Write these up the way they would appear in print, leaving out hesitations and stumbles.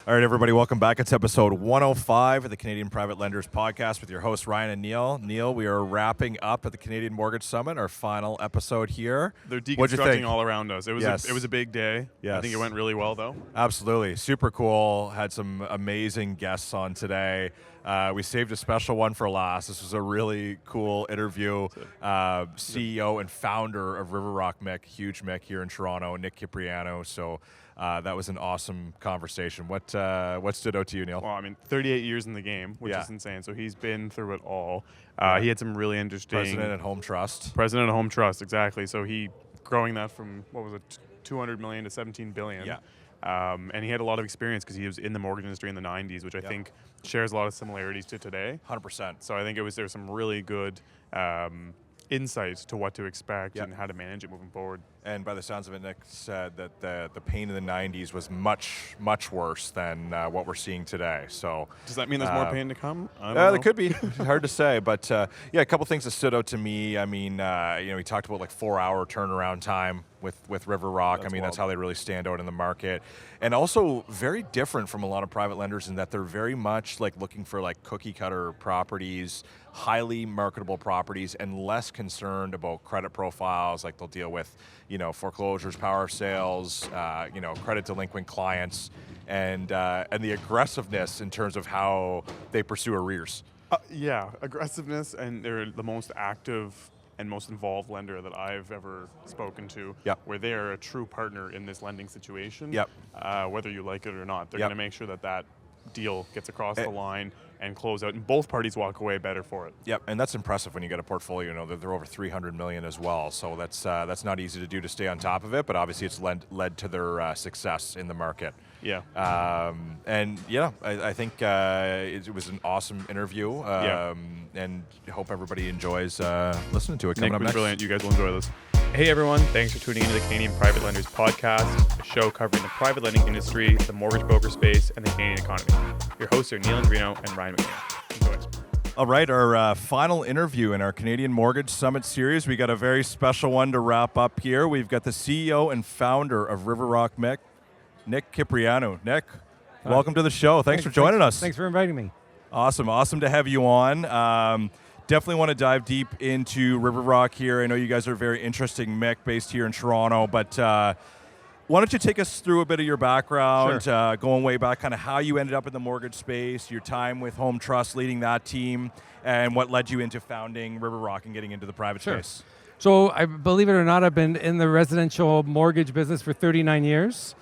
All right, everybody, welcome back. It's episode 105 of the Canadian Private Lenders Podcast with your hosts, Ryan and Neal. Neal, we are wrapping up at the Canadian Mortgage Summit, our final episode here. They're deconstructing all around us. It was a big day. Yes. I think it went really well, though. Absolutely. Super cool. Had some amazing guests on today. We saved a special one for last. This was a really cool interview. CEO and founder of RiverRock MIC, huge MIC here in Toronto, Nick Kyprianou. So that was an awesome conversation. What stood out to you, Neal? Well, I mean, 38 years in the game, which is insane. So he's been through it all. He had some really interesting... President at Home Trust. President at Home Trust, exactly. So he growing that from, 200 million to 17 billion. Yeah. And he had a lot of experience because he was in the mortgage industry in the 90s, which I think shares a lot of similarities to today. 100%. So I think there was some really good insight to what to expect and how to manage it moving forward. And by the sounds of it, Nick said that the pain in the 90s was much, much worse than what we're seeing today. So does that mean there's more pain to come? I don't know. There could be. Hard to say. But a couple things that stood out to me. I mean, we talked about 4-hour turnaround time with RiverRock. That's how they really stand out in the market. And also very different from a lot of private lenders in that they're very much looking for cookie cutter properties, highly marketable properties, and less concerned about credit profiles. They'll deal with, foreclosures, power of sales, credit delinquent clients, and the aggressiveness in terms of how they pursue arrears. Aggressiveness, and they're the most active and most involved lender that I've ever spoken to, where they are a true partner in this lending situation, whether you like it or not. They're going to make sure that deal gets across the line and close out, and both parties walk away better for it. Yep, and that's impressive when you get a portfolio. They're over 300 million as well, so that's not easy to do to stay on top of it. But obviously, it's led to their success in the market. Yeah. I think it was an awesome interview. And I hope everybody enjoys listening to it. Nick was brilliant. You guys will enjoy this. Hey everyone, thanks for tuning into the Canadian Private Lenders Podcast, a show covering the private lending industry, the mortgage broker space, and the Canadian economy. Your hosts are Neal Andreino and Ryan MacNeil. Enjoy. All right, our final interview in our Canadian Mortgage Summit series. We got a very special one to wrap up here. We've got the CEO and founder of RiverRock MIC, Nick Kyprianou. Nick, welcome to the show. Thanks for joining us. Thanks for inviting me. Awesome to have you on. Definitely want to dive deep into RiverRock here. I know you guys are a very interesting MIC based here in Toronto, but why don't you take us through a bit of your background, going way back, kind of how you ended up in the mortgage space, your time with Home Trust, leading that team, and what led you into founding RiverRock and getting into the private space. So I believe it or not, I've been in the residential mortgage business for 39 years.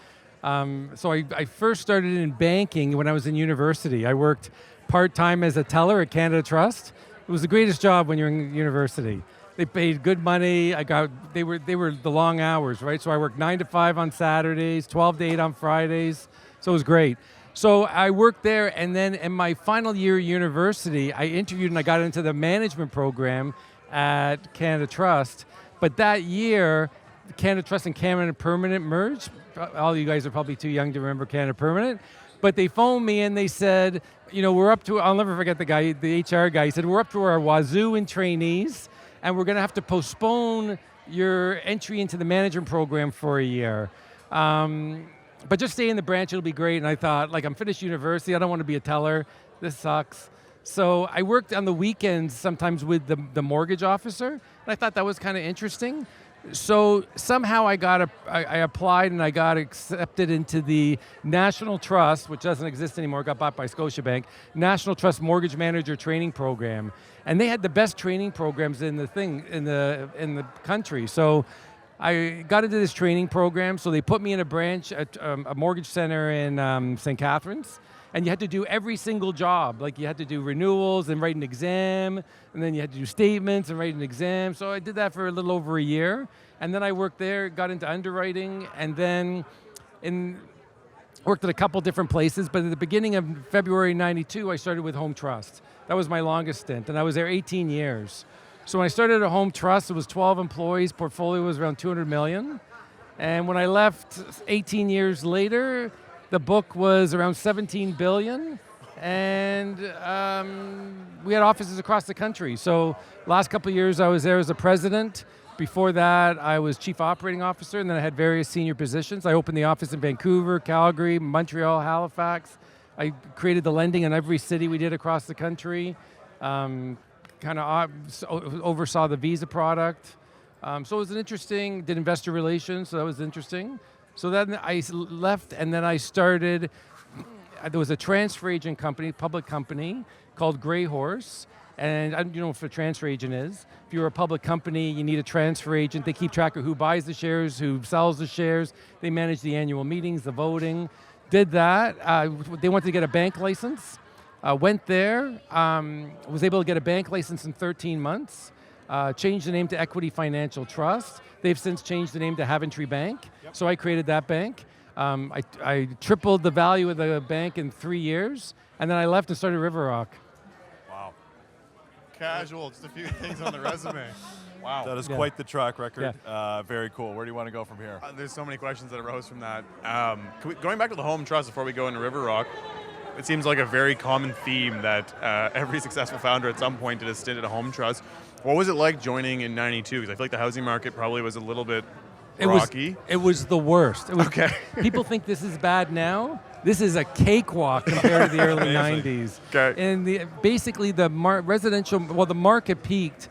So I first started in banking when I was in university. I worked part-time as a teller at Canada Trust. It was the greatest job when you're in university. They paid good money. They were the long hours, right? So I worked 9 to 5 on Saturdays, 12 to 8 on Fridays. So it was great. So I worked there, and then in my final year of university, I interviewed and I got into the management program at Canada Trust. But that year, Canada Trust and Canada Permanent merged. All you guys are probably too young to remember Canada Permanent. But they phoned me and they said, we're up to, I'll never forget the HR guy, he said, we're up to our wazoo in trainees, and we're going to have to postpone your entry into the management program for a year. But just stay in the branch, it'll be great. And I thought, I'm finished university, I don't want to be a teller, this sucks. So I worked on the weekends sometimes with the mortgage officer, and I thought that was kind of interesting. So somehow I applied and I got accepted into the National Trust, which doesn't exist anymore, got bought by Scotiabank, National Trust Mortgage Manager Training Program. And they had the best training programs in the country. So I got into this training program, so they put me in a branch at a mortgage center in St. Catharines. And you had to do every single job. You had to do renewals and write an exam, and then you had to do statements and write an exam. So I did that for a little over a year. And then I worked there, got into underwriting, and then worked at a couple different places. But at the beginning of February 92, I started with Home Trust. That was my longest stint, and I was there 18 years. So when I started at Home Trust, it was 12 employees, portfolio was around 200 million. And when I left 18 years later, the book was around 17 billion, and we had offices across the country. So last couple of years I was there as a president. Before that, I was chief operating officer, and then I had various senior positions. I opened the office in Vancouver, Calgary, Montreal, Halifax. I created the lending in every city we did across the country. Kind of oversaw the Visa product. So it was an interesting, did investor relations, so that was interesting. So then I left, and then I started, there was a transfer agent company, public company, called Grey Horse. And I don't know what a transfer agent is. If you're a public company, you need a transfer agent. They keep track of who buys the shares, who sells the shares. They manage the annual meetings, the voting. Did that. They wanted to get a bank license. Went there, was able to get a bank license in 13 months. Changed the name to Equity Financial Trust. They've since changed the name to Haventry Bank. Yep. So I created that bank. I tripled the value of the bank in 3 years, and then I left and started RiverRock. Wow. Casual, just a few things on the resume. Wow. That is quite the track record. Yeah. Very cool. Where do you want to go from here? There's so many questions that arose from that. Going back to the home trust before we go into RiverRock, it seems like a very common theme that every successful founder at some point did a stint at a home trust. What was it like joining in '92? Because I feel like the housing market probably was a little bit rocky. It was the worst. It was, okay. People think this is bad now. This is a cakewalk compared to the early '90s. Okay. And basically the the market peaked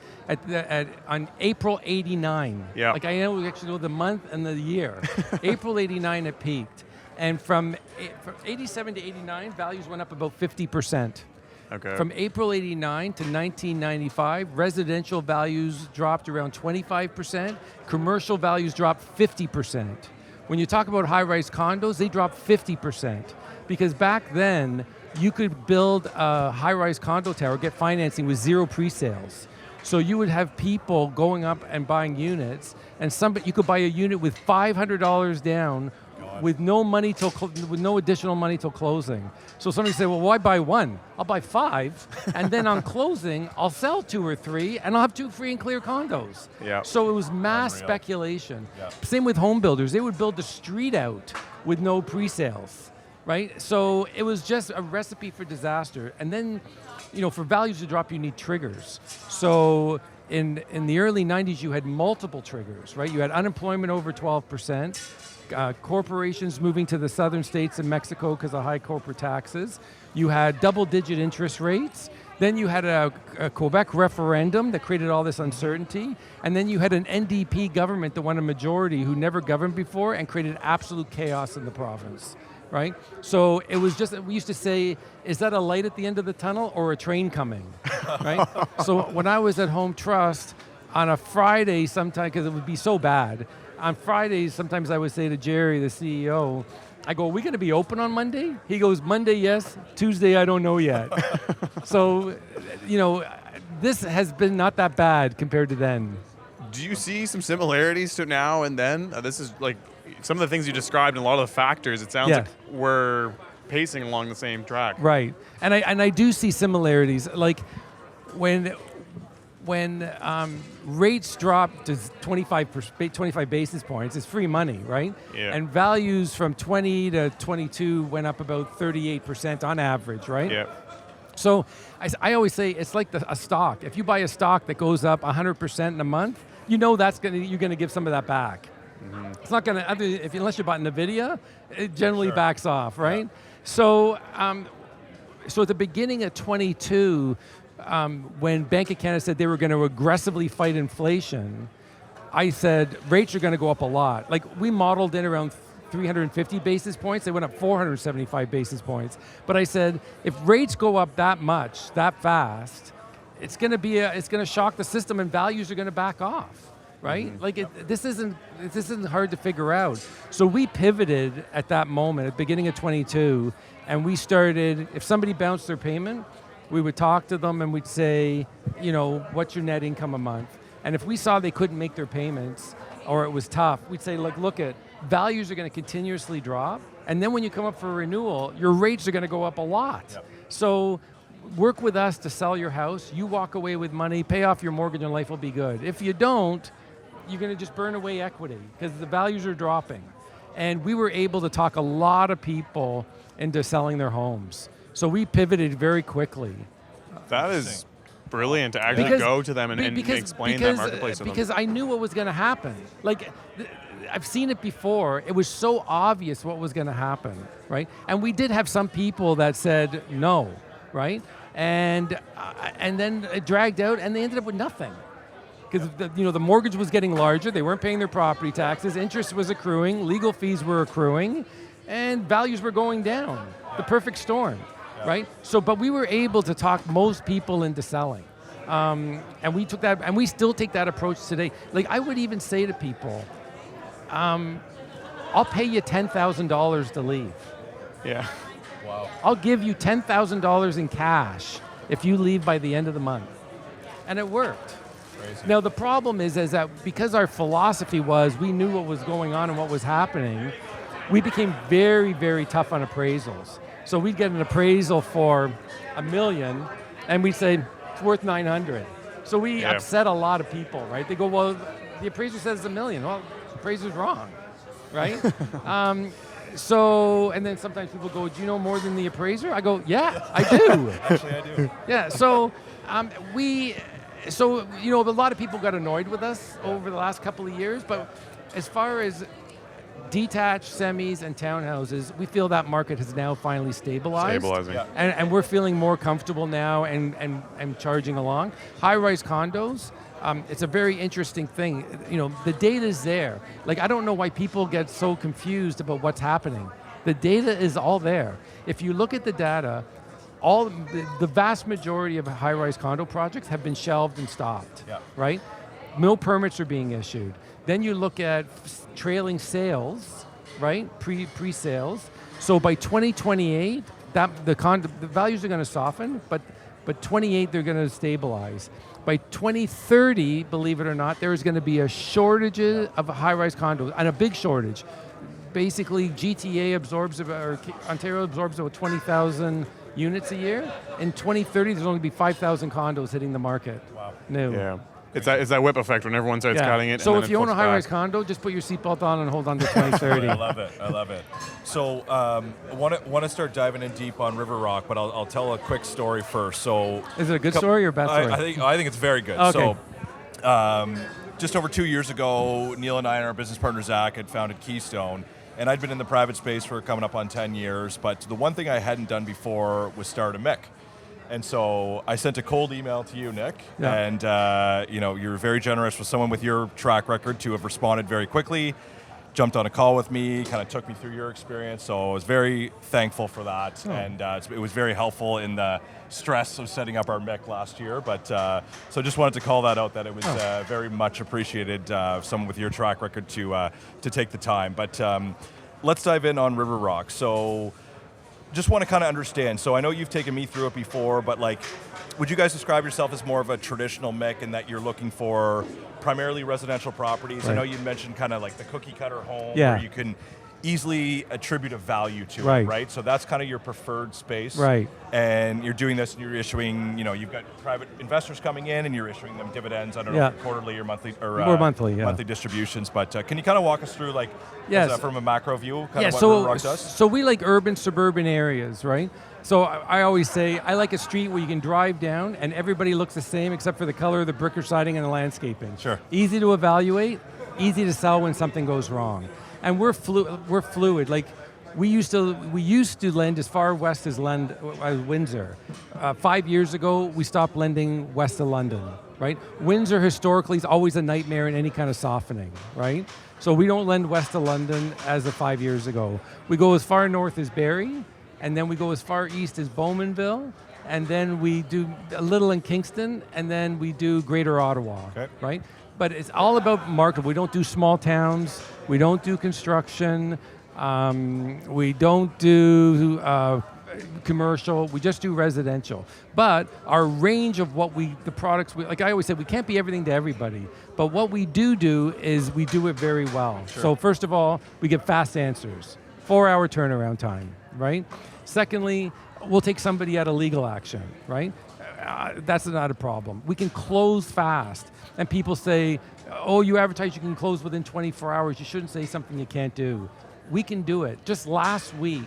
on April '89. Yeah. Like I actually know the month and the year. April '89 it peaked. And from 87 to 89, values went up about 50%. Okay. From April '89 to 1995, residential values dropped around 25%. Commercial values dropped 50%. When you talk about high-rise condos, they dropped 50%. Because back then, you could build a high-rise condo tower, get financing with 0 pre-sales. So you would have people going up and buying units, and you could buy a unit with $500 down, with no money with no additional money till closing. So somebody said, well, why buy one? I'll buy 5, and then on closing, I'll sell 2 or 3, and I'll have 2 free and clear condos. Yeah. So it was mass speculation. Yeah. Same with home builders. They would build the street out with no pre-sales, right? So it was just a recipe for disaster. And then, for values to drop, you need triggers. So in the early 90s, you had multiple triggers, right? You had unemployment over 12%. Corporations moving to the southern states and Mexico because of high corporate taxes. You had double-digit interest rates. Then you had a Quebec referendum that created all this uncertainty. And then you had an NDP government that won a majority who never governed before and created absolute chaos in the province, right? So it was just, we used to say, is that a light at the end of the tunnel or a train coming, right? So when I was at Home Trust, on a Friday sometime, because it would be so bad, on Fridays, sometimes I would say to Jerry, the CEO, I go, are we going to be open on Monday? He goes, Monday, yes. Tuesday, I don't know yet. So, this has been not that bad compared to then. Do you see some similarities to now and then? This is like some of the things you described and a lot of the factors, it sounds like we're pacing along the same track. Right. And I do see similarities. Like when rates drop to 25 basis points, it's free money, right? Yeah. And values from 20 to 22 went up about 38% on average, right? Yeah. So I always say it's like a stock. If you buy a stock that goes up 100% in a month, you're going to give some of that back. Mm-hmm. It's not going to, unless you bought NVIDIA, it generally backs off, right? Yeah. So at the beginning of 22, when Bank of Canada said they were going to aggressively fight inflation, I said rates are going to go up a lot. Like we modeled in around 350 basis points, they went up 475 basis points. But I said if rates go up that much, that fast, it's going to shock the system and values are going to back off, right? Mm-hmm. Like this isn't hard to figure out. So we pivoted at that moment, at the beginning of 22, and we started. If somebody bounced their payment, we would talk to them and we'd say, what's your net income a month? And if we saw they couldn't make their payments or it was tough, we'd say, look at values are going to continuously drop. And then when you come up for renewal, your rates are going to go up a lot. Yep. So work with us to sell your house. You walk away with money, pay off your mortgage, and life will be good. If you don't, you're going to just burn away equity because the values are dropping. And we were able to talk a lot of people into selling their homes. So we pivoted very quickly. That is brilliant to actually go to them and explain that marketplace to them. Because I knew what was going to happen. Like, I've seen it before. It was so obvious what was going to happen, right? And we did have some people that said no, right? And then it dragged out, and they ended up with nothing. Because the mortgage was getting larger, they weren't paying their property taxes, interest was accruing, legal fees were accruing, and values were going down. The perfect storm, right? So, but we were able to talk most people into selling. And we took that, and we still take that approach today. Like, I would even say to people, I'll pay you $10,000 to leave. Yeah. Wow. I'll give you $10,000 in cash if you leave by the end of the month. And it worked. Crazy. Now the problem is that because our philosophy was we knew what was going on and what was happening, we became very, very tough on appraisals. So we'd get an appraisal for $1 million, and we'd say, it's worth 900. So we upset a lot of people, right? They go, well, the appraiser says it's $1 million. Well, the appraiser's wrong, right? So, and then sometimes people go, do you know more than the appraiser? I go, yeah, I do. Actually, I do. Yeah, so a lot of people got annoyed with us over the last couple of years, but as far as detached semis and townhouses, we feel that market has now finally stabilized. Stabilizing. Yeah. And we're feeling more comfortable now and charging along. High-rise condos, it's a very interesting thing. The data's there. Like, I don't know why people get so confused about what's happening. The data is all there. If you look at the data, the vast majority of high-rise condo projects have been shelved and stopped, right? No permits are being issued. Then you look at trailing sales, right? Pre-sales. So by 2028, the values are going to soften, but 28 they're going to stabilize. By 2030, believe it or not, there is going to be a shortage of high-rise condos, and a big shortage. Basically, Ontario absorbs about 20,000 units a year. In 2030, there's only be 5,000 condos hitting the market. Wow. New. Yeah. It's that whip effect when everyone starts cutting it. So and if you own a high-rise condo, just put your seatbelt on and hold on to 2030. I love it. So I want to start diving in deep on RiverRock, but I'll tell a quick story first. So is it a good story or a bad story? I think it's very good. Okay. So just over 2 years ago, Neal and I and our business partner Zach had founded Keystone. And I'd been in the private space for coming up on 10 years, but the one thing I hadn't done before was start a MIC. And so I sent a cold email to you, Nick, and you were very generous with someone with your track record to have responded very quickly, jumped on a call with me, kind of took me through your experience. So I was very thankful for that, and it was very helpful in the stress of setting up our MIC last year. But so just wanted to call that out, that it was very much appreciated, someone with your track record to take the time. But let's dive in on RiverRock. So just want to kind of understand. So I know you've taken me through it before, but like, would you guys describe yourself as more of a traditional MIC in that you're looking for primarily residential properties? Right. I know you mentioned kind of like the cookie cutter home where you can easily attribute a value to it, right? So that's kind of your preferred space. Right. And you're doing this and you're issuing, you've got private investors coming in and you're issuing them dividends, I don't know, quarterly or monthly, or monthly distributions. But can you kind of walk us through, like, from a macro view, kind of what RiverRock does? So we like urban, suburban areas, right? So I always say, I like a street where you can drive down and everybody looks the same except for the color of the brick or siding and the landscaping. Sure. Easy to evaluate, easy to sell when something goes wrong. And we're fluid. Like, we used to lend as far west as Windsor. 5 years ago, we stopped lending west of London, right? Windsor historically is always a nightmare in any kind of softening, right? So we don't lend west of London as of 5 years ago. We go as far north as Barrie, and then we go as far east as Bowmanville, and then we do a little in Kingston, and then we do Greater Ottawa, right? But it's all about market. We don't do small towns. We don't do construction. We don't do commercial. We just do residential. But our range of the products, like I always say, we can't be everything to everybody. But what we do is we do it very well. Sure. So first of all, we get fast answers. 4-hour turnaround time, right? Secondly, we'll take somebody out of legal action, right? That's not a problem. We can close fast. And people say, oh, you advertise you can close within 24 hours. You shouldn't say something you can't do. We can do it. Just last week,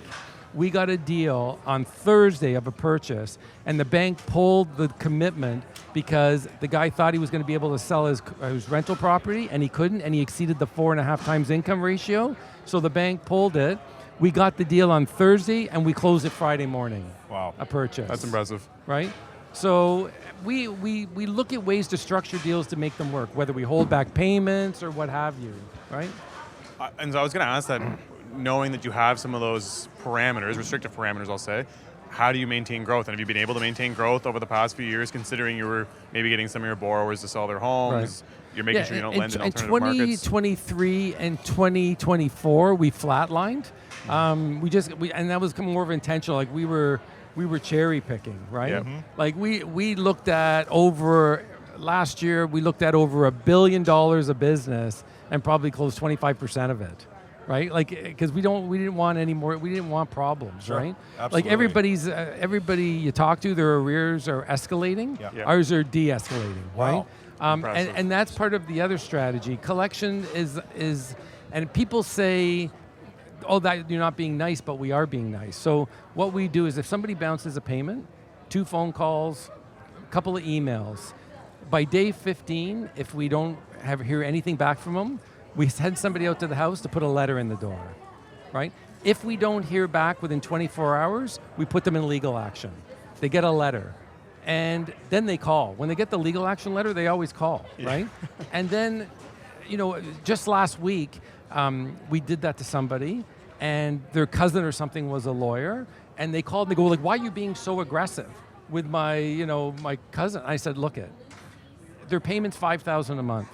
We got a deal on Thursday of a purchase, and the bank pulled the commitment because the guy thought he was going to be able to sell his rental property, and he couldn't, and he exceeded the 4.5 times income ratio. So the bank pulled it. We got the deal on Thursday, and we closed it Friday morning. Wow. A purchase. That's impressive. Right? So we look at ways to structure deals to make them work, whether we hold back payments or what have you, right? And so I was going to ask that, knowing that you have some of those parameters, restrictive parameters, I'll say, how do you maintain growth? And have you been able to maintain growth over the past few years, considering you were maybe getting some of your borrowers to sell their homes? Right. You're making sure you don't lend in alternative markets. In 2023 and 2024, we flatlined. And that was more of intentional. Like we were cherry picking, right? Yep. Like we looked at last year, we looked at over $1 billion of business and probably closed 25% of it. Right, like because we didn't want problems, sure. Right? Absolutely. Like everybody you talk to, their arrears are escalating. Yeah. Ours are de-escalating, wow. right? And that's part of the other strategy. Collection is, and people say, oh, that you're not being nice, but we are being nice. So what we do is if somebody bounces a payment, 2 phone calls, a couple of emails, by day 15, if we don't hear anything back from them, we send somebody out to the house to put a letter in the door, right? If we don't hear back within 24 hours, we put them in legal action. They get a letter, and then they call. When they get the legal action letter, they always call, right? And then, just last week, we did that to somebody, and their cousin or something was a lawyer, and they called and they go, like, why are you being so aggressive with my, my cousin? I said, look their payment's $5,000 a month.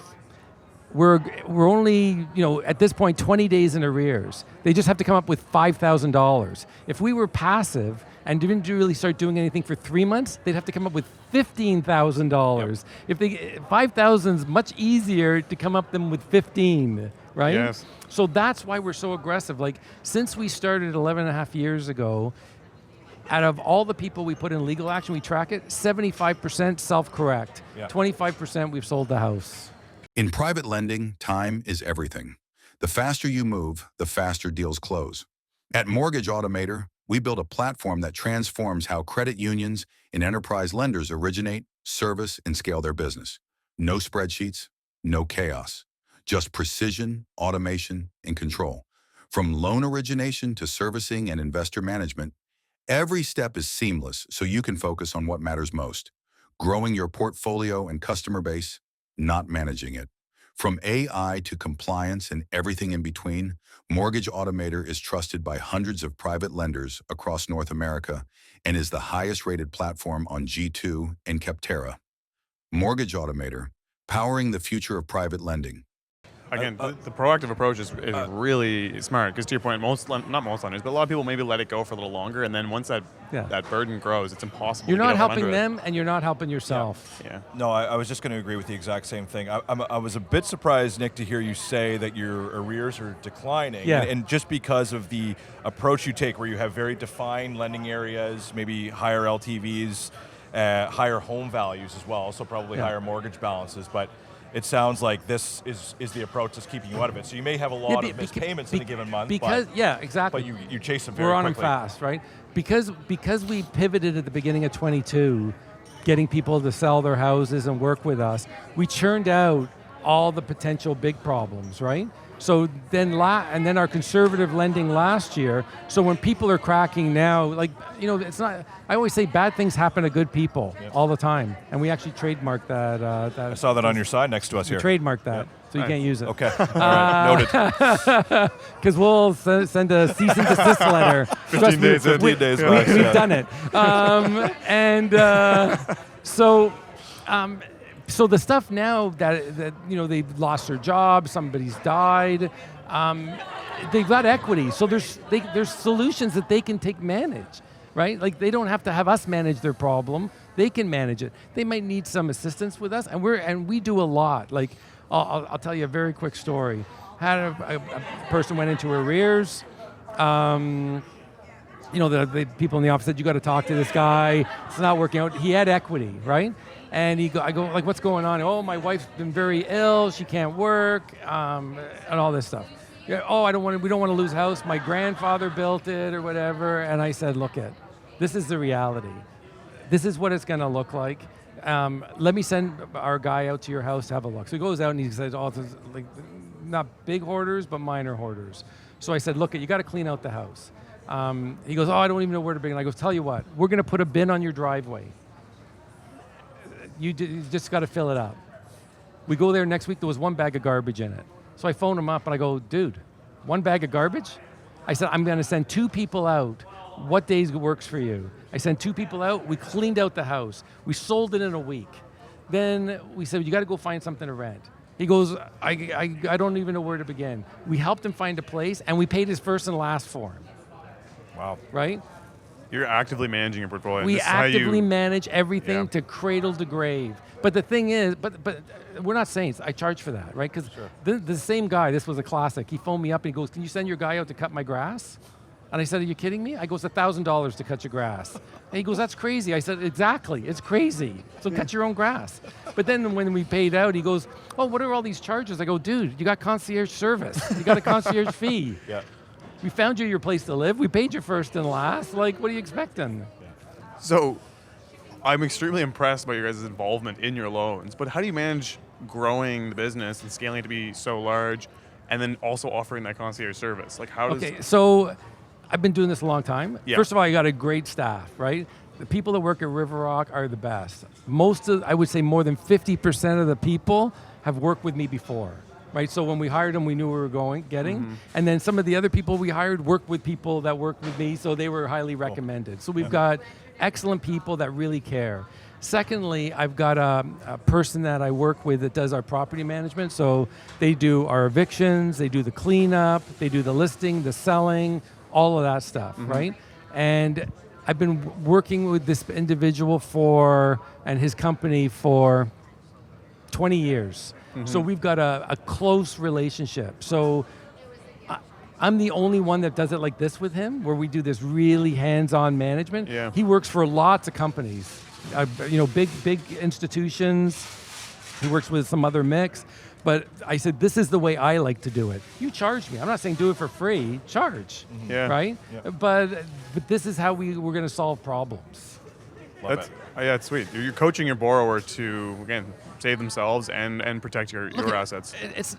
We're only, at this point, 20 days in arrears. They just have to come up with $5,000. If we were passive and didn't really start doing anything for 3 months, they'd have to come up with $15,000. Yep. If 5,000 is much easier to come up them with 15, right? Yes. So that's why we're so aggressive. Like since we started 11 and a half years ago, out of all the people we put in legal action, we track it, 75% self-correct, 25% we've sold the house. In private lending, time is everything. The faster you move, the faster deals close. At Mortgage Automator, we build a platform that transforms how credit unions and enterprise lenders originate, service, and scale their business. No spreadsheets, no chaos. Just precision, automation, and control. From loan origination to servicing and investor management, every step is seamless so you can focus on what matters most. Growing your portfolio and customer base, not managing it. From AI to compliance and everything in between, Mortgage Automator is trusted by hundreds of private lenders across North America and is the highest rated platform on G2 and Capterra. Mortgage Automator, powering the future of private lending. Again, the proactive approach is really smart because to your point, not most lenders, but a lot of people maybe let it go for a little longer, and then once that burden grows, it's impossible. You're to not helping them, and you're not helping yourself. Yeah. No, I was just going to agree with the exact same thing. I was a bit surprised, Nick, to hear you say that your arrears are declining, and just because of the approach you take, where you have very defined lending areas, maybe higher LTVs, higher home values as well, so probably higher mortgage balances, but. It sounds like this is the approach that's keeping you out of it. So you may have a lot of missed payments in a given month. Exactly. But you chase them very quickly. We're on them fast, right? Because we pivoted at the beginning of 22, getting people to sell their houses and work with us, we churned out all the potential big problems, right? So then, and then our conservative lending last year. So when people are cracking now, it's not. I always say bad things happen to good people all the time, and we actually trademarked that. I saw that on your side next to us here. Trademarked that, so you can't use it. Okay, all right, noted. Because we'll send a cease and desist letter. 15 days. We've done it, So the stuff now that they've lost their job, somebody's died, they've got equity. So there's solutions that they can manage, right? Like they don't have to have us manage their problem; they can manage it. They might need some assistance with us, and we do a lot. Like I'll tell you a very quick story. Had a person went into arrears. The people in the office said, you got to talk to this guy. It's not working out. He had equity, right? And I go, what's going on? Oh, my wife's been very ill. She can't work, and all this stuff. Yeah, oh, we don't want to lose a house. My grandfather built it or whatever. And I said, look this is the reality. This is what it's going to look like. Let me send our guy out to your house to have a look. So he goes out and he says, oh, this is like, not big hoarders, but minor hoarders. So I said, look, you got to clean out the house. He goes, oh, I don't even know where to begin. I go, tell you what, we're going to put a bin on your driveway. You just got to fill it up. We go there next week, there was one bag of garbage in it. So I phone him up and I go, dude, one bag of garbage? I said, I'm going to send 2 people out. What days works for you? I sent 2 people out, we cleaned out the house. We sold it in a week. Then we said, you got to go find something to rent. He goes, I don't even know where to begin. We helped him find a place and we paid his first and last for him. Wow. Right? You're actively managing your portfolio. We actively manage everything to cradle to grave. But the thing is, but we're not saints. I charge for that, right? Because the same guy, this was a classic, he phoned me up and he goes, can you send your guy out to cut my grass? And I said, are you kidding me? I go, it's $1,000 to cut your grass. And he goes, that's crazy. I said, exactly, it's crazy. So cut your own grass. But then when we paid out, he goes, oh, what are all these charges? I go, dude, you got concierge service. You got a concierge fee. Yeah. We found you your place to live. We paid you first and last. Like, what are you expecting? So I'm extremely impressed by your guys' involvement in your loans, but how do you manage growing the business and scaling it to be so large and then also offering that concierge service? Like how does... Okay, so I've been doing this a long time. Yeah. First of all, you got a great staff, right? The people that work at RiverRock are the best. I would say more than 50% of the people have worked with me before. Right, so when we hired them, we knew we were getting. And then some of the other people we hired worked with people that worked with me, so they were highly recommended. So we've got excellent people that really care. Secondly, I've got a person that I work with that does our property management. So they do our evictions, they do the cleanup, they do the listing, the selling, all of that stuff, right? And I've been working with this individual and his company for 20 years. So we've got a close relationship. So I'm the only one that does it like this with him, where we do this really hands-on management. Yeah. He works for lots of companies, big institutions. He works with some other MICs. But I said, this is the way I like to do it. You charge me. I'm not saying do it for free. Charge, right? Yeah. But this is how we're going to solve problems. It's sweet. You're coaching your borrower to, again, save themselves and protect your assets.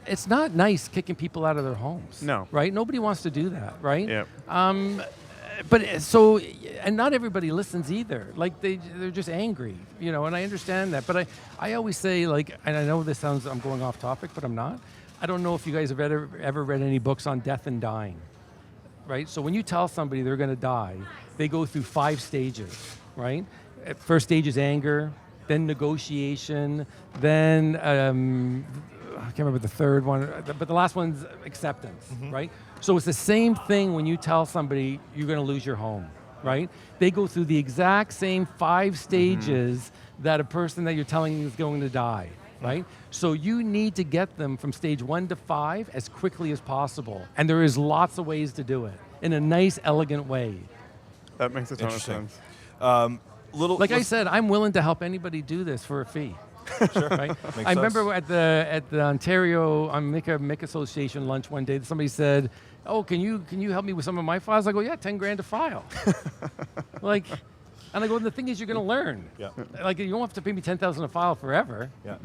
It's not nice kicking people out of their homes. No. Right? Nobody wants to do that, right? Yeah. And not everybody listens either. Like they're just angry, and I understand that. But I always say, and I know this sounds, I'm going off topic, but I'm not. I don't know if you guys have ever read any books on death and dying, right? So when you tell somebody they're going to die, they go through 5 stages, right? First stage is anger, then negotiation, then I can't remember the third one, but the last one's acceptance, right? So it's the same thing when you tell somebody you're going to lose your home, right? They go through the exact same 5 stages that a person that you're telling is going to die, right? So you need to get them from stage 1 to 5 as quickly as possible. And there is lots of ways to do it in a nice, elegant way. That makes a ton of sense. I said, I'm willing to help anybody do this for a fee. Sure. Right? I remember at the Ontario MIC Association lunch one day, somebody said, "Oh, can you help me with some of my files?" I go, "Yeah, $10,000 a file." And I go, "The thing is, you're going to learn. Yeah. You don't have to pay me $10,000 a file forever." Yeah.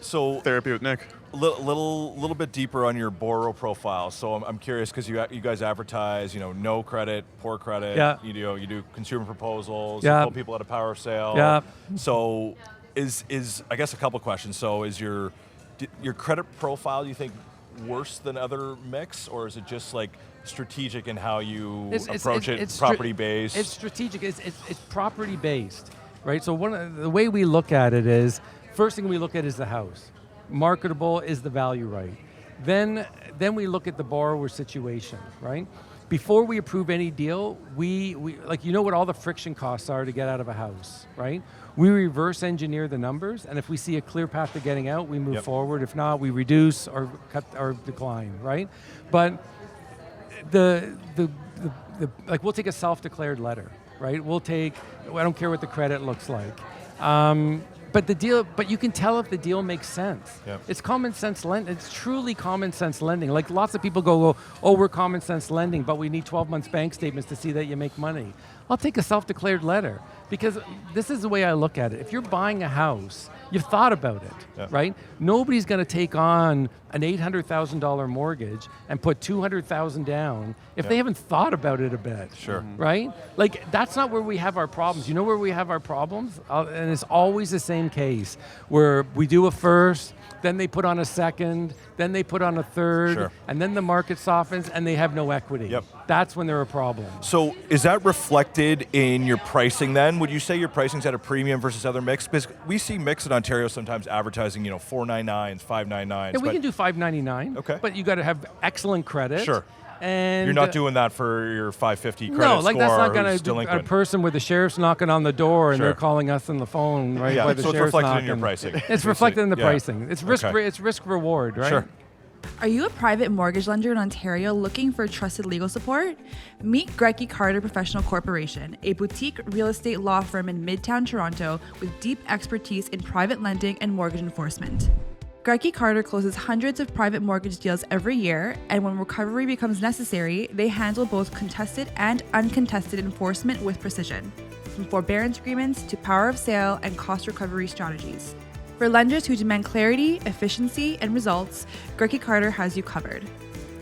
So therapy with Nick. Little bit deeper on your borrow profile. So I'm curious because you guys advertise, no credit, poor credit. Yeah. You do consumer proposals. Yeah. You pull people at a power sale. Yeah. So is I guess a couple questions. So is your credit profile, do you think, worse than other MICs, or is it just strategic in how you approach it? It's property based. It's strategic. It's property based, right? So the way we look at it is, first thing we look at is the house. Marketable, is the value right? Then we look at the borrower situation, right? Before we approve any deal, we what all the friction costs are to get out of a house, right? We reverse engineer the numbers, and if we see a clear path to getting out, we move forward. If not, we reduce or cut or decline, right? But we'll take a self-declared letter, right? I don't care what the credit looks like. But you can tell if the deal makes sense. Yep. It's common sense lending. It's truly common sense lending. Like lots of people go, oh, we're common sense lending, but we need 12 months bank statements to see that you make money. I'll take a self-declared letter because this is the way I look at it. If you're buying a house, you've thought about it, right? Nobody's going to take on an $800,000 mortgage and put $200,000 down if they haven't thought about it a bit. Sure. Right? Like, that's not where we have our problems. You know where we have our problems? And it's always the same case, where we do a first, then they put on a second, then they put on a third, and then the market softens and they have no equity. Yep. That's when there are problems. So is that reflected in your pricing then? Would you say your pricing's at a premium versus other MICs? Because we see MICs in Ontario sometimes advertising, $499s, $599s. Yeah, we can do $599. Okay. But you got to have excellent credit. Sure. And you're not doing that for your 550 credit no, like score. that's not going who's to delinquent. a person with the sheriff's knocking on the door and they're calling us on the phone, right? Yeah, By the so it's sheriff's reflected knocking. in your pricing. It's reflected in the pricing. It's risk reward, right? Sure. Are you a private mortgage lender in Ontario looking for trusted legal support? Meet Grecky Carter Professional Corporation, a boutique real estate law firm in Midtown Toronto with deep expertise in private lending and mortgage enforcement. Grecky Carter closes hundreds of private mortgage deals every year, and when recovery becomes necessary, they handle both contested and uncontested enforcement with precision, from forbearance agreements to power of sale and cost recovery strategies. For lenders who demand clarity, efficiency, and results, Grecky Carter has you covered.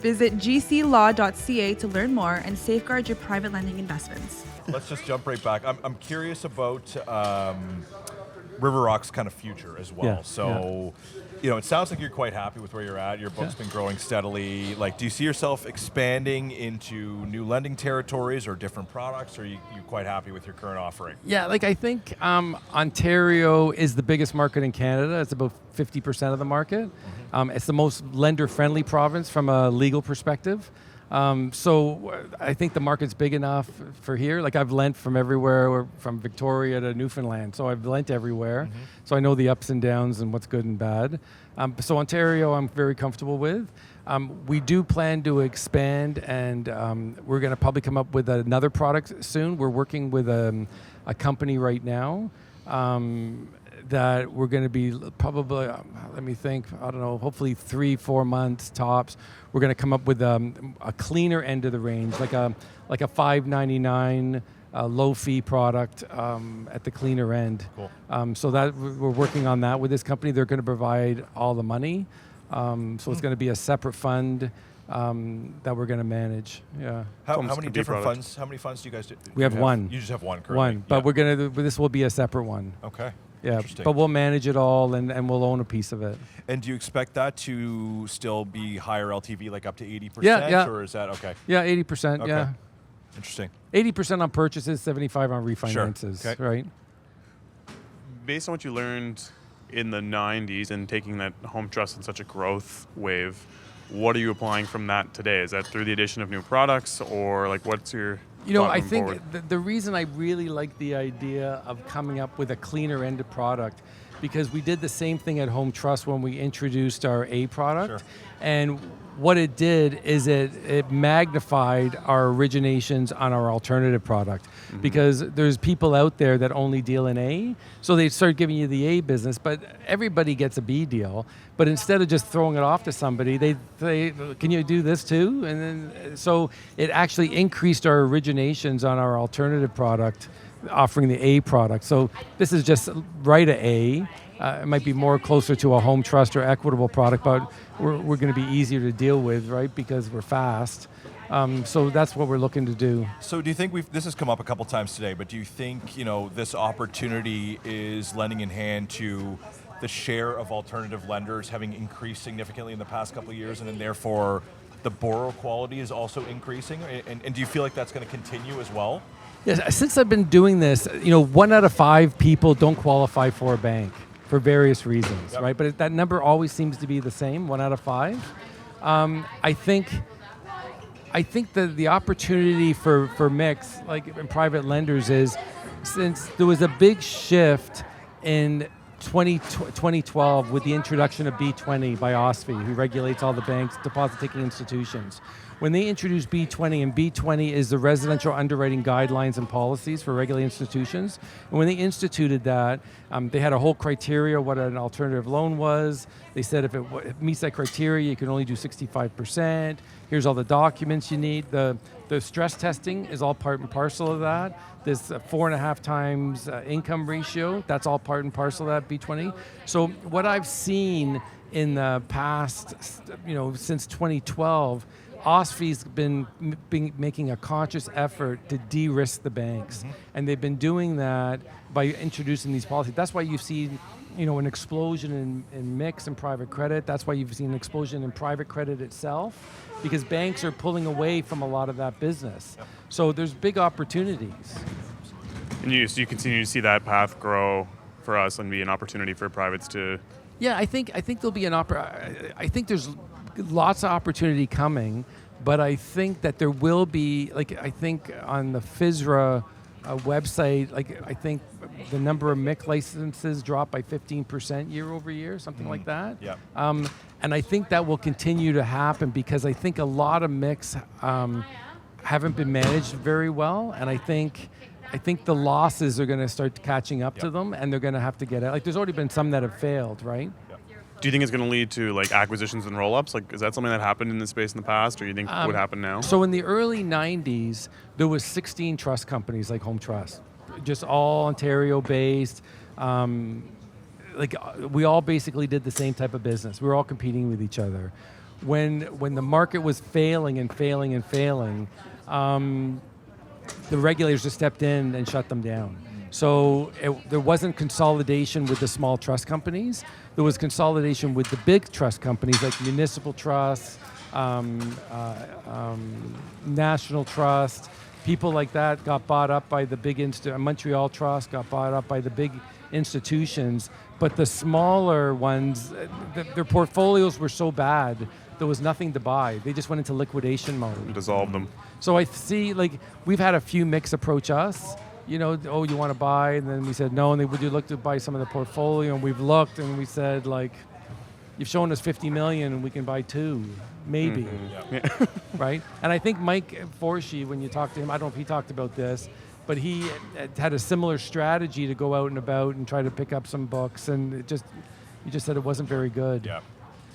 Visit gclaw.ca to learn more and safeguard your private lending investments. Let's just jump right back. I'm curious about RiverRock's kind of future as well. It sounds like you're quite happy with where you're at. Your book's been growing steadily. Like, do you see yourself expanding into new lending territories or different products, or are you quite happy with your current offering? Yeah, like I think Ontario is the biggest market in Canada. It's about 50% of the market. It's the most lender-friendly province from a legal perspective. So I think the market's big enough for here. Like I've lent from everywhere, from Victoria to Newfoundland. So I've lent everywhere. So I know the ups and downs and what's good and bad. So Ontario, I'm very comfortable with. We do plan to expand, and we're going to probably come up with another product soon. We're working with a company right now that we're going to be probably, let me think, I don't know, hopefully 3-4 months tops. We're going to come up with a cleaner end of the range, like a $5.99 low fee product at the cleaner end. Cool. So that we're working on that with this company. They're going to provide all the money. So it's going to be a separate fund that we're going to manage. Yeah. How many different funds? How many funds do you guys do? We have one. You just have one currently. One, but we're going to. This will be a separate one. Okay. Yeah, but we'll manage it all and we'll own a piece of it. And do you expect that to still be higher LTV, like up to 80%? Yeah. Or is that okay? Yeah, 80%. Okay. Yeah. Interesting. 80% on purchases, 75 on refinances. Sure. Okay. Right. Based on what you learned in the 90s and taking that home trust in such a growth wave, what are you applying from that today? Is that through the addition of new products, or like what's your I think the reason I really like the idea of coming up with a cleaner ended product, because we did the same thing at Home Trust when we introduced our A product. And what it did is it magnified our originations on our alternative product, because there's people out there that only deal in A, so they start giving you the A business, but everybody gets a B deal. But instead of just throwing it off to somebody, they can you do this too? And then so it actually increased our originations on our alternative product, offering the A product. So this is just right at A. It might be more closer to a Home Trust or Equitable product, but we're going to be easier to deal with, right? Because we're fast. So that's what we're looking to do. So do you think this has come up a couple times today, but do you think, this opportunity is lending in hand to the share of alternative lenders having increased significantly in the past couple of years, and then therefore the borrower quality is also increasing? And do you feel like that's going to continue as well? Yes, since I've been doing this, 1 out of 5 people don't qualify for a bank for various reasons, right? But that number always seems to be the same, 1 out of 5. I think the opportunity for MICs, like in private lenders, is since there was a big shift in 2012 with the introduction of B20 by OSFI, who regulates all the banks, deposit-taking institutions, when they introduced B20, and B20 is the residential underwriting guidelines and policies for regulated institutions. And when they instituted that, they had a whole criteria what an alternative loan was. They said if it meets that criteria, you can only do 65%. Here's all the documents you need. The stress testing is all part and parcel of that. This 4.5 times income ratio, that's all part and parcel of that B20. So what I've seen in the past, since 2012, OSFI's been making a conscious effort to de-risk the banks. And they've been doing that by introducing these policies. That's why you've seen an explosion in mix and private credit. That's why you've seen an explosion in private credit itself, because banks are pulling away from a lot of that business. So there's big opportunities. And you continue to see that path grow for us and be an opportunity for privates to... Yeah, I think there'll be I think there's lots of opportunity coming, but I think that there will be, I think on the FSRA website, I think the number of MIC licenses dropped by 15% year over year, something like that. Yeah. And I think that will continue to happen because I think a lot of MICs haven't been managed very well, and I think the losses are going to start catching up to them, and they're going to have to get out. There's already been some that have failed, right? Do you think it's going to lead to acquisitions and roll-ups? Is that something that happened in this space in the past, or you think would happen now? So in the early 90s, there was 16 trust companies like Home Trust, just all Ontario-based. We all basically did the same type of business. We were all competing with each other. When the market was failing and failing and failing, the regulators just stepped in and shut them down. So there wasn't consolidation with the small trust companies. There was consolidation with the big trust companies like Municipal Trust, National Trust. People like that got bought up by the big Montreal Trust got bought up by the big institutions. But the smaller ones, their portfolios were so bad, there was nothing to buy. They just went into liquidation mode. Dissolved them. So I see, we've had a few MICs approach us, you want to buy, and then we said no, and they would look to buy some of the portfolio, and we've looked, and we said, you've shown us 50 million, and we can buy 2, maybe, right? And I think Mike Forshee, when you talked to him, I don't know if he talked about this, but he had a similar strategy to go out and about and try to pick up some books, and he just said it wasn't very good. Yeah.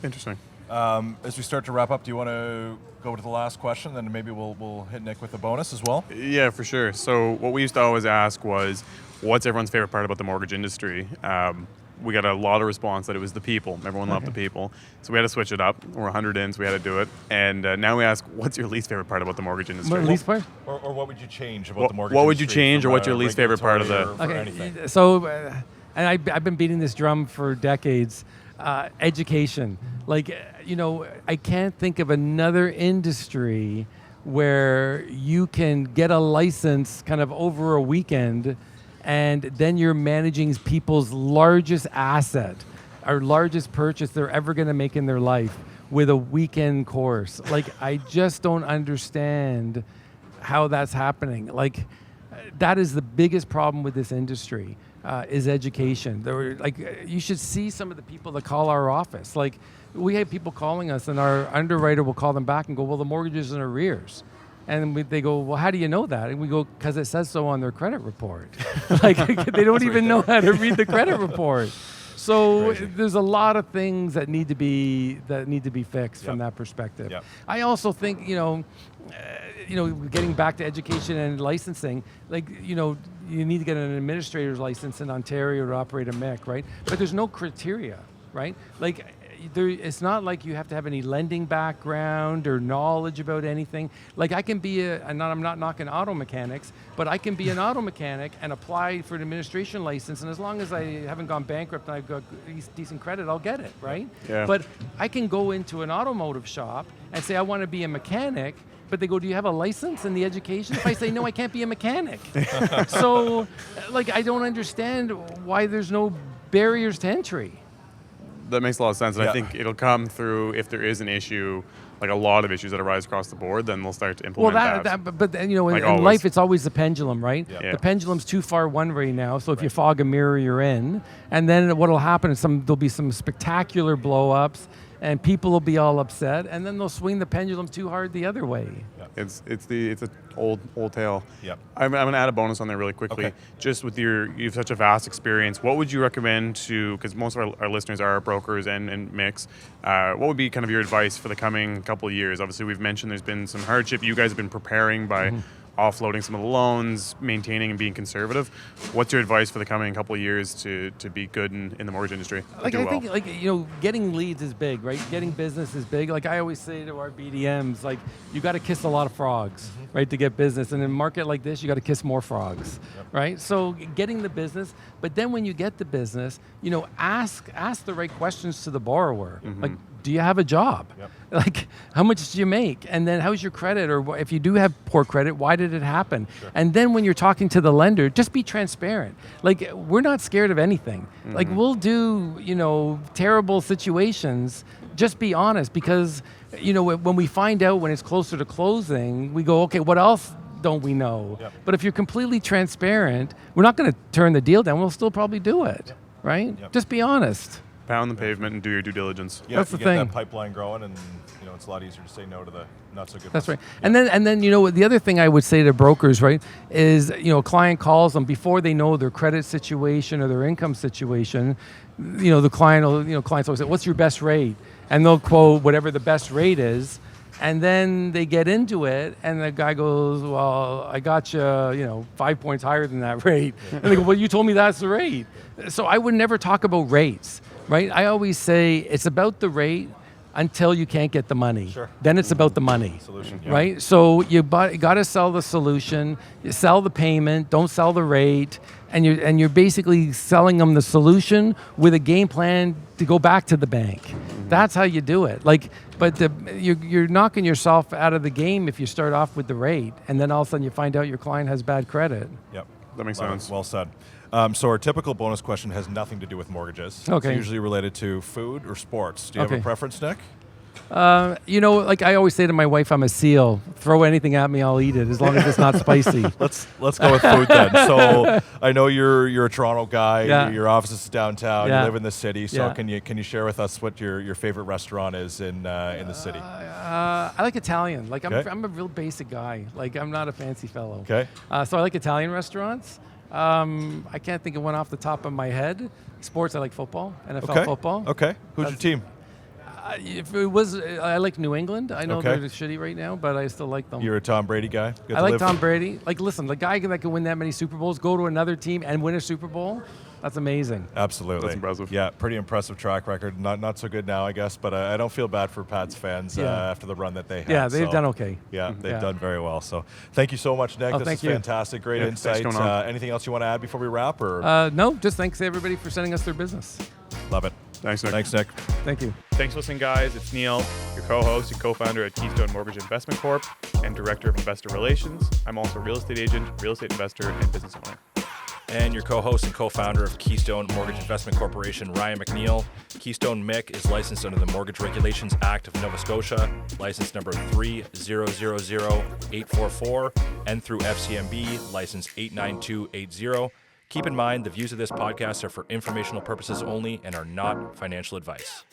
Interesting. As we start to wrap up, do you want to go to the last question, then maybe we'll hit Nick with the bonus as well? Yeah, for sure. So what we used to always ask was, what's everyone's favorite part about the mortgage industry? We got a lot of response that it was the people. Everyone loved the people. So we had to switch it up. We're 100 in, so we had to do it. And now we ask, what's your least favorite part about the mortgage industry? Least part? Or what would you change about the mortgage industry? What would you change, or what's your least favorite part of the... Okay, so, and I've been beating this drum for decades. Education. I can't think of another industry where you can get a license kind of over a weekend, and then you're managing people's largest asset, or largest purchase they're ever going to make in their life with a weekend course. I just don't understand how that's happening. That is the biggest problem with this industry. Is education. You should see some of the people that call our office. We have people calling us, and our underwriter will call them back and go, well, the mortgage is in arrears. And they go, well, how do you know that? And we go, because it says so on their credit report. They don't even know how to read the credit report. So there's a lot of things that need to be fixed from that perspective. Yep. I also think, getting back to education and licensing, you need to get an administrator's license in Ontario to operate a MIC, right? But there's no criteria, right? It's not like you have to have any lending background or knowledge about anything. I can be I'm not knocking auto mechanics, but I can be an auto mechanic and apply for an administration license, and as long as I haven't gone bankrupt and I've got decent credit, I'll get it, right? Yeah. But I can go into an automotive shop and say I want to be a mechanic, but they go, do you have a license in the education? If I say, no, I can't be a mechanic. So, I don't understand why there's no barriers to entry. That makes a lot of sense, and I think it'll come through if there is an issue, a lot of issues that arise across the board, then they'll start to implement but in life, it's always the pendulum, right? Yeah. The pendulum's too far one way now, so if you fog a mirror, you're in. And then what'll happen is there'll be some spectacular blow-ups and people will be all upset, and then they'll swing the pendulum too hard the other way. It's an old tale. Yep. I'm going to add a bonus on there really quickly. Okay. Just with you have such a vast experience. What would you recommend to, because most of our listeners are brokers and MICs, what would be kind of your advice for the coming couple of years? Obviously, we've mentioned there's been some hardship. You guys have been preparing by offloading some of the loans, maintaining and being conservative. What's your advice for the coming couple of years to be good in the mortgage industry? I think getting leads is big, right? Getting business is big. Like I always say to our BDMs, like you got to kiss a lot of frogs, right, to get business. And in a market like this, you got to kiss more frogs, right? So getting the business, but then when you get the business, ask the right questions to the borrower. Like, do you have a job? Like, how much do you make? And then how's your credit? Or if you do have poor credit, why did it happen? And then when you're talking to the lender, just be transparent. Like, we're not scared of anything. Like, we'll do, terrible situations. Just be honest, because, when we find out when it's closer to closing, we go, okay, what else don't we know? But if you're completely transparent, we're not going to turn the deal down. We'll still probably do it, right? Just be honest. Pound the pavement and do your due diligence. Yeah, that's the get thing. That pipeline growing, and it's a lot easier to say no to the not so good. That's right. And then the other thing I would say to brokers, right, is a client calls them before they know their credit situation or their income situation. The clients always say, "What's your best rate?" And they'll quote whatever the best rate is. And then they get into it, and the guy goes, "Well, I got you, 5 points higher than that rate." And they go, "Well, you told me that's the rate." So I would never talk about rates, right? I always say it's about the rate until you can't get the money. Sure. Then it's about the money, solution, right? So you got to sell the solution, you sell the payment, don't sell the rate, and you're basically selling them the solution with a game plan to go back to the bank. That's how you do it. But you're knocking yourself out of the game if you start off with the rate, and then all of a sudden you find out your client has bad credit. Yep. That makes sense. Well said. So our typical bonus question has nothing to do with mortgages. Okay. It's usually related to food or sports. Do you have a preference, Nick? Like I always say to my wife, I'm a seal. Throw anything at me, I'll eat it, as long as it's not spicy. Let's go with food then. So I know you're a Toronto guy. Yeah. Your office is downtown. Yeah. You live in the city. So Yeah. can you share with us what your favorite restaurant is in the city? I like Italian. Like Okay. I'm a real basic guy. Like I'm not a fancy fellow. Okay. So I like Italian restaurants. I can't think of one off the top of my head. Sports, I like football, NFL football. Okay. Who's your team? If it was, I like New England. I know Okay. they're shitty right now, but I still like them. You're a Tom Brady guy? Good I to like live Tom for- Brady. Like, listen, the guy that can win that many Super Bowls, go to another team and win a Super Bowl, that's amazing. Absolutely. That's impressive. Yeah, pretty impressive track record. Not so good now, I guess, but I don't feel bad for Pats fans after the run that they had. Yeah, they've so, done okay. Yeah, they've Yeah. done very well. So thank you so much, Nick. Oh, This thank is you. fantastic. Great Yeah, insight. thanks for coming on. Anything else you want to add before we wrap? Or No, just thanks to everybody for sending us their business. Love it. Thanks, Nick. Thanks, Nick. Thank you. Thanks for listening, guys. It's Neal, your co-host and co-founder at Keystone Mortgage Investment Corp. and Director of Investor Relations. I'm also a real estate agent, real estate investor, and business owner. And your co-host and co-founder of Keystone Mortgage Investment Corporation, Ryan MacNeil. Keystone MIC is licensed under the Mortgage Regulations Act of Nova Scotia, license number 3000844, and through FCMB, license 89280. Keep in mind, the views of this podcast are for informational purposes only and are not financial advice.